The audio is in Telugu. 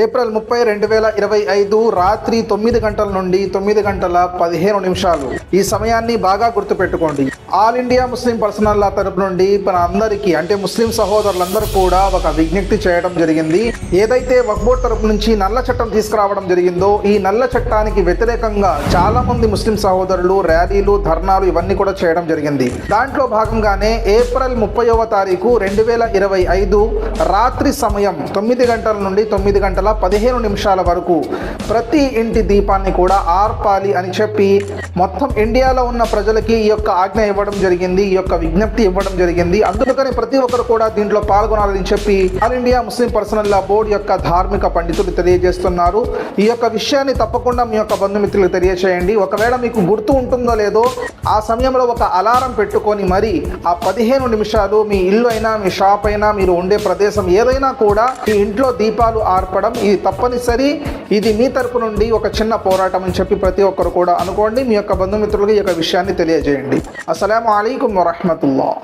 ఏప్రిల్ 30, 2025 రాత్రి 9 గంటల నుండి 9 గంటల 15 నిమిషాలు. ఈ సమయాన్ని బాగా గుర్తుపెట్టుకోండి. ఆల్ ఇండియా ముస్లిం పర్సనల్ లా తరపు నుండి మన అందరికీ అంటే ముస్లిం సహోదరులందరూ కూడా ఒక విజ్ఞప్తి చేయడం జరిగింది. ఏదైతే వక్ఫ్ బోర్డ్ తరపు నుంచి నల్ల చట్టం తీసుకురావడం జరిగిందో ఈ నల్ల చట్టానికి వ్యతిరేకంగా చాలా మంది ముస్లిం సహోదరులు ర్యాలీలు, ధర్నాలు ఇవన్నీ కూడా చేయడం జరిగింది. దాంట్లో భాగంగానే ఏప్రిల్ 30వ తారీఖు 2025 రాత్రి సమయం 9 గంటల నుండి 9 గంటల 15 నిమిషాల వరకు ప్రతి ఇంటి దీపాన్ని కూడా ఆర్పాలి అని చెప్పి మొత్తం ఇండియాలో ఉన్న ప్రజలకి ఈ యొక్క ఆజ్ఞ ఇవ్వడం జరిగింది, ఈ యొక్క విజ్ఞప్తి ఇవ్వడం జరిగింది. అందుకని ప్రతి ఒక్కరు కూడా దీంట్లో పాల్గొనాలని చెప్పి ఆల్ ఇండియా ముస్లిం పర్సనల్ లా బోర్డు యొక్క ధార్మిక పండితులు తెలియజేస్తున్నారు. ఈ యొక్క విషయాన్ని తప్పకుండా మీ యొక్క బంధుమిత్రులకు తెలియచేయండి. ఒకవేళ మీకు గుర్తు ఉంటుందో లేదో ఆ సమయంలో ఒక అలారం పెట్టుకొని మరి ఆ 15 నిమిషాలు మీ ఇల్లు అయినా మీ షాప్ అయినా మీరు ఉండే ప్రదేశం ఏదైనా కూడా మీ ఇంట్లో దీపాలు ఆర్పడం ఇది తప్పనిసరి. ఇది మీ తరపు నుండి ఒక చిన్న పోరాటం అని చెప్పి ప్రతి ఒక్కరు కూడా అనుకోండి. మీ యొక్క బంధుమిత్రులకు ఈ యొక్క విషయాన్ని తెలియజేయండి. అస్సలాము అలైకుం వరహ్మతుల్లాహ్.